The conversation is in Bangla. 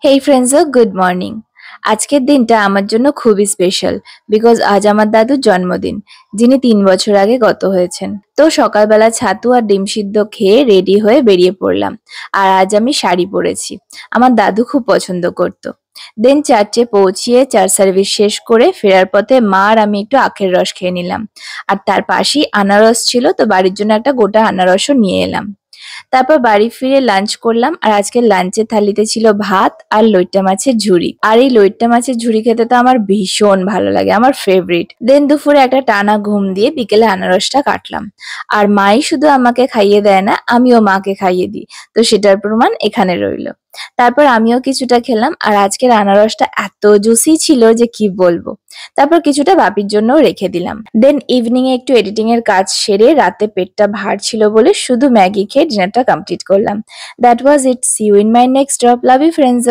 হেই ফ্রেন্ডস, গুড মর্নিং। আজকের দিনটা আমার জন্য খুবই স্পেশাল বিকজ আজ আমার দাদুর জন্মদিন, যিনি 3 বছর আগে গত হয়েছেন। তো সকালবেলা ছাতু আর ডিম সিদ্ধ খেয়ে রেডি হয়ে বেরিয়ে পড়লাম। আর আজ আমি শাড়ি পরেছি, আমার দাদু খুব পছন্দ করতো। দেন চার্চে পৌঁছিয়ে চার্চ সার্ভিস শেষ করে ফেরার পথে মা আর আমি একটু আখের রস খেয়ে নিলাম। আর তার পাশেই আনারস ছিল, তো বাড়ির জন্য একটা গোটা আনারসও নিয়ে এলাম। তারপর বাড়ি ফিরে লাঞ্চ করলাম। আর আজকের লাঞ্চের থালিতে ছিল ভাত আর লইট্টা মাছের ঝুড়ি। আর এই লইট্টা মাছের ঝুড়ি খেতে তো আমার ভীষণ ভালো লাগে, আমার ফেভারিট। দেন দুপুরে একটা টানা ঘুম দিয়ে বিকেলে আনারসটা কাটলাম। আর মাই শুধু আমাকে খাইয়ে দেয় না, আমিও মাকে খাইয়ে দিই। তো সেটার প্রমাণ এখানে রইলো। তারপর আমিও কিছুটা খেলাম। আর আজকের আনারসটা এত জুসি ছিল যে কি বলবো। তারপর কিছুটা বাপির জন্যও রেখে দিলাম। দেন ইভিনিং এ একটু এডিটিং এর কাজ সেরে রাতে পেটটা ভার ছিল বলে শুধু ম্যাগি খেয়ে ডিনারটা কমপ্লিট করলাম। That was it. See you in my next drop. Love you friends.